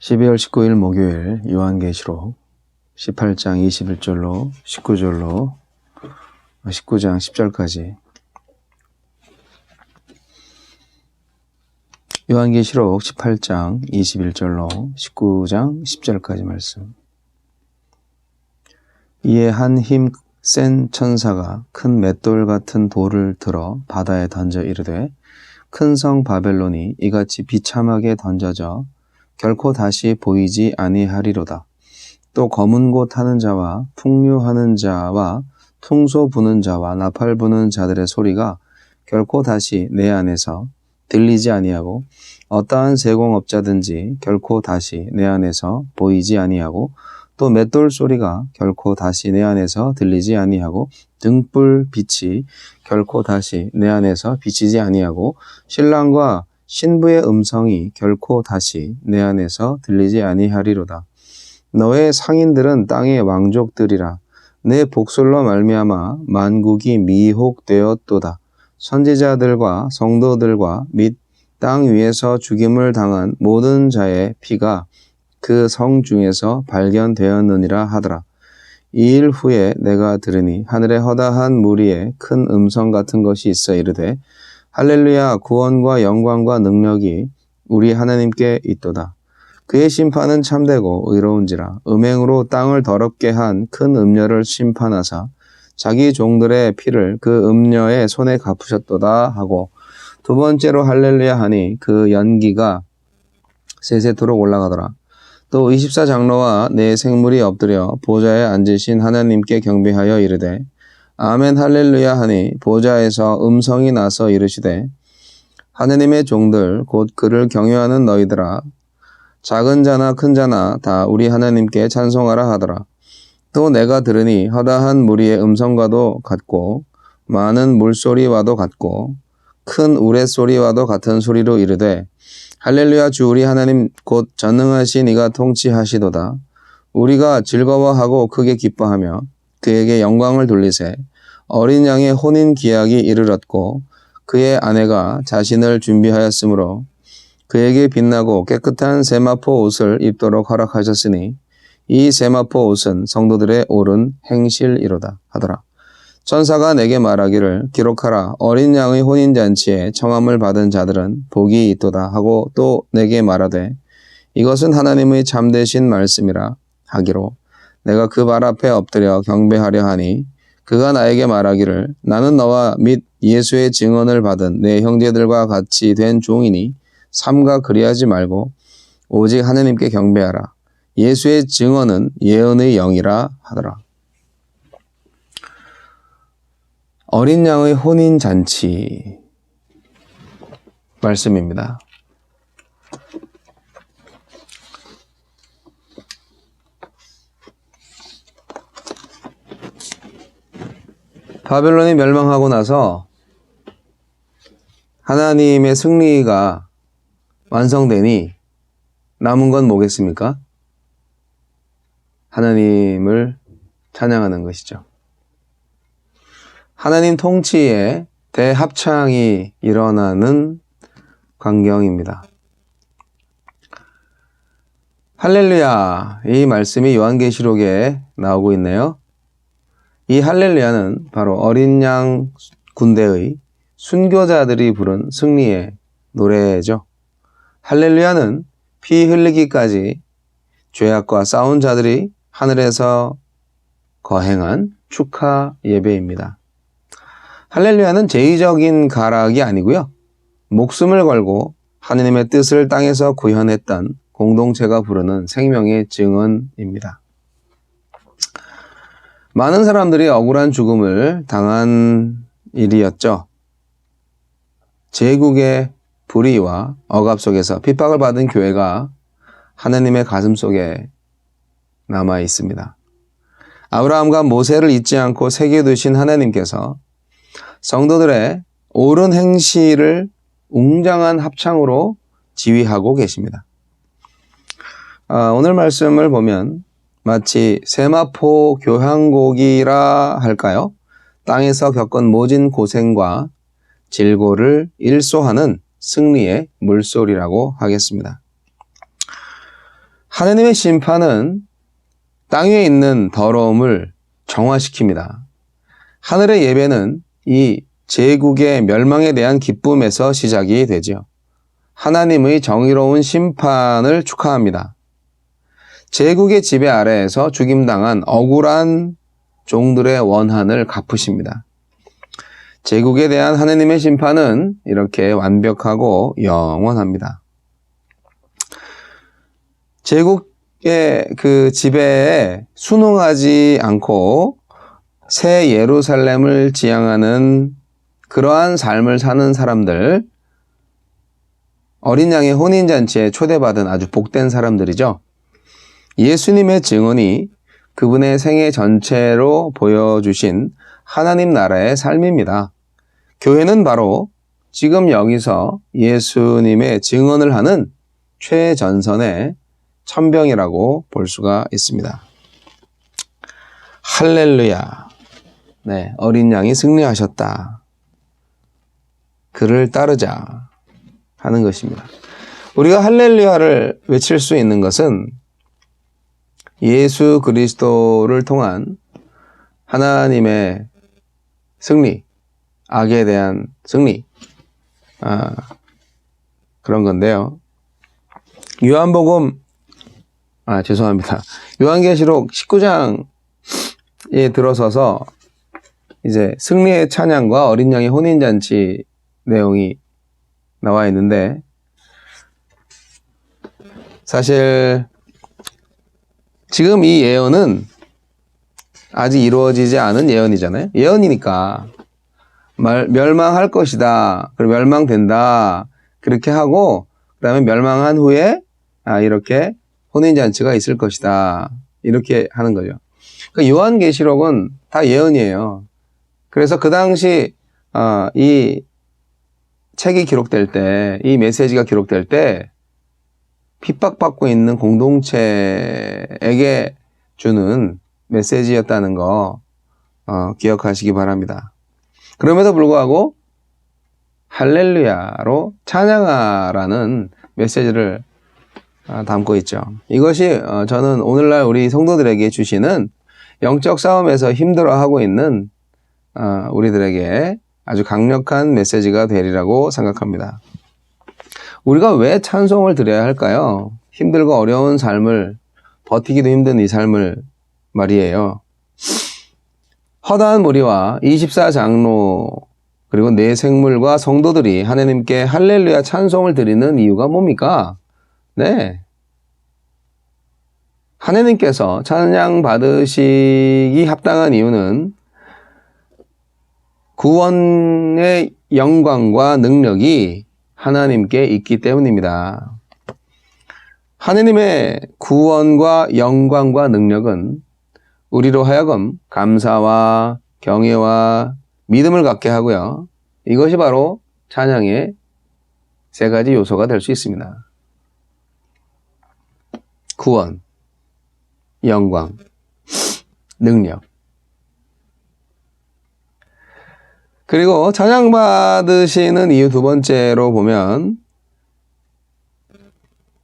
12월 19일 목요일 요한계시록 18장 21절로 19장 10절까지 요한계시록 18장 21절로 19장 10절까지 말씀. 이에 한 힘 센 천사가 큰 맷돌 같은 돌을 들어 바다에 던져 이르되 큰 성 바벨론이 이같이 비참하게 던져져 결코 다시 보이지 아니하리로다. 또 검은 곳 하는 자와 풍류하는 자와 퉁소 부는 자와 나팔 부는 자들의 소리가 결코 다시 내 안에서 들리지 아니하고 어떠한 세공업자든지 결코 다시 내 안에서 보이지 아니하고 또 맷돌 소리가 결코 다시 내 안에서 들리지 아니하고 등불 빛이 결코 다시 내 안에서 비치지 아니하고 신랑과 신부의 음성이 결코 다시 내 안에서 들리지 아니하리로다. 너의 상인들은 땅의 왕족들이라. 내 복술로 말미암아 만국이 미혹되었도다. 선지자들과 성도들과 및 땅 위에서 죽임을 당한 모든 자의 피가 그 성 중에서 발견되었느니라 하더라. 이 일 후에 내가 들으니 하늘에 허다한 무리에 큰 음성 같은 것이 있어 이르되 할렐루야, 구원과 영광과 능력이 우리 하나님께 있도다. 그의 심판은 참되고 의로운지라. 음행으로 땅을 더럽게 한 큰 음녀를 심판하사 자기 종들의 피를 그 음녀의 손에 갚으셨도다 하고, 두 번째로 할렐루야 하니 그 연기가 세세토록 올라가더라. 또 24장로와 네 생물이 엎드려 보좌에 앉으신 하나님께 경배하여 이르되 아멘 할렐루야 하니 보좌에서 음성이 나서 이르시되 하느님의 종들 곧 그를 경외하는 너희들아, 작은 자나 큰 자나 다 우리 하나님께 찬송하라 하더라. 또 내가 들으니 허다한 무리의 음성과도 같고 많은 물소리와도 같고 큰 우레소리와도 같은 소리로 이르되 할렐루야, 주 우리 하나님 곧 전능하신 이가 통치하시도다. 우리가 즐거워하고 크게 기뻐하며 그에게 영광을 돌리세. 어린 양의 혼인 기약이 이르렀고 그의 아내가 자신을 준비하였으므로 그에게 빛나고 깨끗한 세마포 옷을 입도록 허락하셨으니 이 세마포 옷은 성도들의 옳은 행실이로다 하더라. 천사가 내게 말하기를 기록하라. 어린 양의 혼인잔치에 청함을 받은 자들은 복이 있도다 하고 또 내게 말하되 이것은 하나님의 참되신 말씀이라 하기로 내가 그 발 앞에 엎드려 경배하려 하니 그가 나에게 말하기를 나는 너와 및 예수의 증언을 받은 내 형제들과 같이 된 종이니 삼가 그리하지 말고 오직 하나님께 경배하라. 예수의 증언은 예언의 영이라 하더라. 어린 양의 혼인잔치 말씀입니다. 바벨론이 멸망하고 나서 하나님의 승리가 완성되니 남은 건 뭐겠습니까? 하나님을 찬양하는 것이죠. 하나님 통치의 대합창이 일어나는 광경입니다. 할렐루야, 이 말씀이 요한계시록에 나오고 있네요. 이 할렐루야는 바로 어린 양 군대의 순교자들이 부른 승리의 노래죠. 할렐루야는 피 흘리기까지 죄악과 싸운 자들이 하늘에서 거행한 축하 예배입니다. 할렐루야는 제의적인 가락이 아니고요. 목숨을 걸고 하느님의 뜻을 땅에서 구현했던 공동체가 부르는 생명의 증언입니다. 많은 사람들이 억울한 죽음을 당한 일이었죠. 제국의 불의와 억압 속에서 핍박을 받은 교회가 하나님의 가슴 속에 남아 있습니다. 아브라함과 모세를 잊지 않고 새겨두신 하나님께서 성도들의 옳은 행실을 웅장한 합창으로 지휘하고 계십니다. 오늘 말씀을 보면 마치 세마포 교향곡이라 할까요? 땅에서 겪은 모진 고생과 질고를 일소하는 승리의 물소리라고 하겠습니다. 하느님의 심판은 땅 위에 있는 더러움을 정화시킵니다. 하늘의 예배는 이 제국의 멸망에 대한 기쁨에서 시작이 되죠. 하나님의 정의로운 심판을 축하합니다. 제국의 지배 아래에서 죽임당한 억울한 종들의 원한을 갚으십니다. 제국에 대한 하느님의 심판은 이렇게 완벽하고 영원합니다. 제국의 그 지배에 순응하지 않고 새 예루살렘을 지향하는 그러한 삶을 사는 사람들, 어린 양의 혼인잔치에 초대받은 아주 복된 사람들이죠. 예수님의 증언이 그분의 생애 전체로 보여주신 하나님 나라의 삶입니다. 교회는 바로 지금 여기서 예수님의 증언을 하는 최전선의 천병이라고 볼 수가 있습니다. 할렐루야. 네, 어린 양이 승리하셨다. 그를 따르자 하는 것입니다. 우리가 할렐루야를 외칠 수 있는 것은 예수 그리스도를 통한 하나님의 승리, 악에 대한 승리, 그런 건데요. 요한계시록 19장에 들어서서 이제 승리의 찬양과 어린 양의 혼인잔치 내용이 나와 있는데, 사실 지금 이 예언은 아직 이루어지지 않은 예언이잖아요. 예언이니까 멸망할 것이다, 그리고 멸망된다, 그렇게 하고 그 다음에 멸망한 후에 이렇게 혼인잔치가 있을 것이다, 이렇게 하는 거죠. 그러니까 요한계시록은 다 예언이에요. 그래서 그 당시 이 책이 기록될 때, 이 메시지가 기록될 때 핍박받고 있는 공동체에게 주는 메시지였다는 거 기억하시기 바랍니다. 그럼에도 불구하고 할렐루야로 찬양하라는 메시지를 담고 있죠. 이것이 저는 오늘날 우리 성도들에게 주시는 영적 싸움에서 힘들어하고 있는 우리들에게 아주 강력한 메시지가 되리라고 생각합니다. 우리가 왜 찬송을 드려야 할까요? 힘들고 어려운 삶을, 버티기도 힘든 이 삶을 말이에요. 허다한 무리와 24장로 그리고 네 생물과 성도들이 하나님께 할렐루야 찬송을 드리는 이유가 뭡니까? 네, 하나님께서 찬양 받으시기 합당한 이유는 구원의 영광과 능력이 하나님께 있기 때문입니다. 하나님의 구원과 영광과 능력은 우리로 하여금 감사와 경외와 믿음을 갖게 하고요. 이것이 바로 찬양의 세 가지 요소가 될 수 있습니다. 구원, 영광, 능력. 그리고 찬양받으시는 이유 두 번째로 보면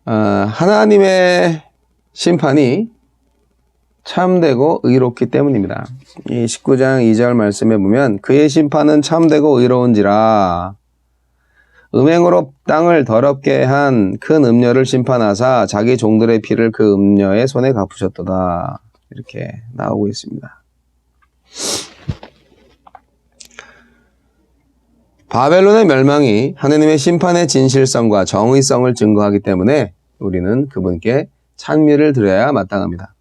하나님의 심판이 참되고 의롭기 때문입니다. 이 19장 2절 말씀에 보면 그의 심판은 참되고 의로운지라 음행으로 땅을 더럽게 한 큰 음녀를 심판하사 자기 종들의 피를 그 음녀의 손에 갚으셨도다. 이렇게 나오고 있습니다. 바벨론의 멸망이 하나님의 심판의 진실성과 정의성을 증거하기 때문에 우리는 그분께 찬미를 드려야 마땅합니다.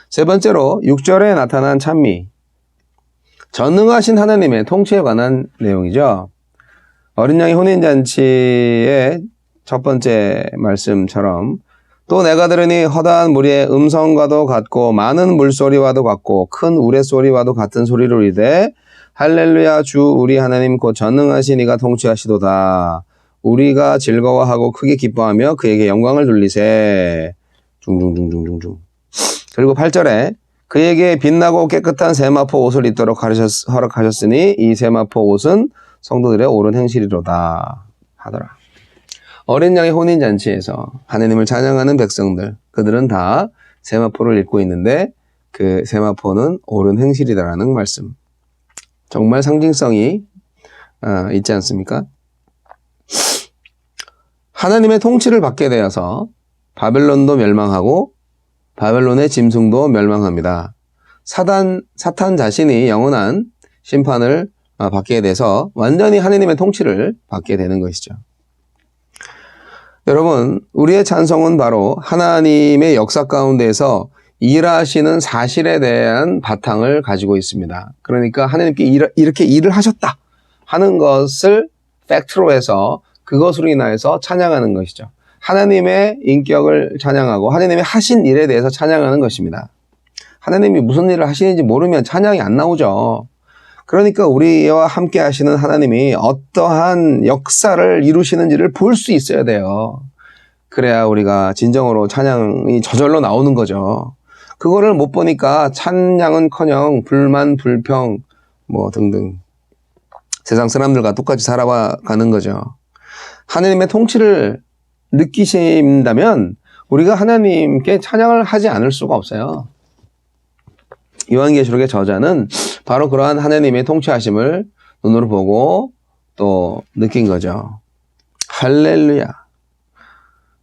세 번째로 6절에 나타난 찬미, 전능하신 하나님의 통치에 관한 내용이죠. 어린 양의 혼인잔치의 첫 번째 말씀처럼 또 내가 들으니 허다한 무리의 음성과도 같고 많은 물소리와도 같고 큰 우레소리와도 같은 소리로 이르되 할렐루야 주 우리 하나님 곧 전능하신 이가 통치하시도다. 우리가 즐거워하고 크게 기뻐하며 그에게 영광을 돌리세. 중중중중중중. 그리고 8절에 그에게 빛나고 깨끗한 세마포 옷을 입도록 허락하셨으니 이 세마포 옷은 성도들의 옳은 행실이로다 하더라. 어린 양의 혼인잔치에서 하나님을 찬양하는 백성들, 그들은 다 세마포를 입고 있는데 그 세마포는 옳은 행실이다라는 말씀. 정말 상징성이 있지 않습니까? 하나님의 통치를 받게 되어서 바벨론도 멸망하고 바벨론의 짐승도 멸망합니다. 사탄 자신이 영원한 심판을 받게 돼서 완전히 하나님의 통치를 받게 되는 것이죠. 여러분, 우리의 찬송은 바로 하나님의 역사 가운데에서 일하시는 사실에 대한 바탕을 가지고 있습니다. 그러니까 하나님께 이렇게 일을 하셨다 하는 것을 팩트로 해서 그것으로 인하여서 찬양하는 것이죠. 하나님의 인격을 찬양하고 하나님의 하신 일에 대해서 찬양하는 것입니다. 하나님이 무슨 일을 하시는지 모르면 찬양이 안 나오죠. 그러니까 우리와 함께 하시는 하나님이 어떠한 역사를 이루시는지를 볼 수 있어야 돼요. 그래야 우리가 진정으로 찬양이 저절로 나오는 거죠. 그거를 못 보니까 찬양은커녕 불만, 불평 등등 세상 사람들과 똑같이 살아가는 거죠. 하나님의 통치를 느끼신다면 우리가 하나님께 찬양을 하지 않을 수가 없어요. 요한계시록의 저자는 바로 그러한 하나님의 통치하심을 눈으로 보고 또 느낀 거죠. 할렐루야.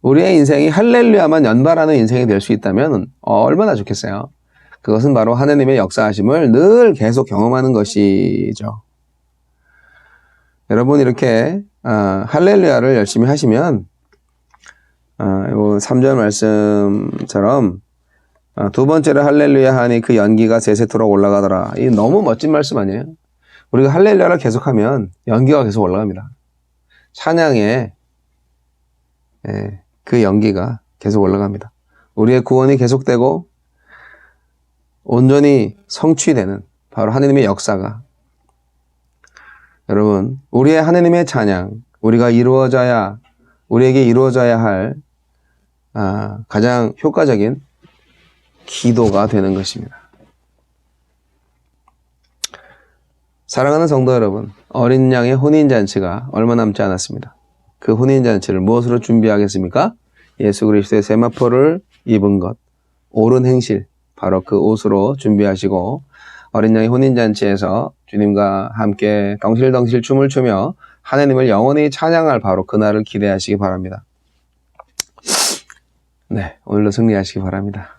우리의 인생이 할렐루야만 연발하는 인생이 될 수 있다면 얼마나 좋겠어요. 그것은 바로 하나님의 역사하심을 늘 계속 경험하는 것이죠. 여러분 이렇게 할렐루야를 열심히 하시면 3절 말씀처럼 두 번째로 할렐루야 하니 그 연기가 세세토록 올라가더라. 이 너무 멋진 말씀 아니에요? 우리가 할렐루야를 계속하면 연기가 계속 올라갑니다. 찬양에 그 연기가 계속 올라갑니다. 우리의 구원이 계속되고 온전히 성취되는 바로 하나님의 역사가, 여러분 우리의 하나님의 찬양, 우리에게 이루어져야 할 가장 효과적인 기도가 되는 것입니다. 사랑하는 성도 여러분, 어린 양의 혼인잔치가 얼마 남지 않았습니다. 그 혼인잔치를 무엇으로 준비하겠습니까? 예수 그리스도의 세마포를 입은 것, 옳은 행실, 바로 그 옷으로 준비하시고 어린 양의 혼인잔치에서 주님과 함께 덩실덩실 춤을 추며 하나님을 영원히 찬양할 바로 그날을 기대하시기 바랍니다. 네, 오늘도 승리하시기 바랍니다.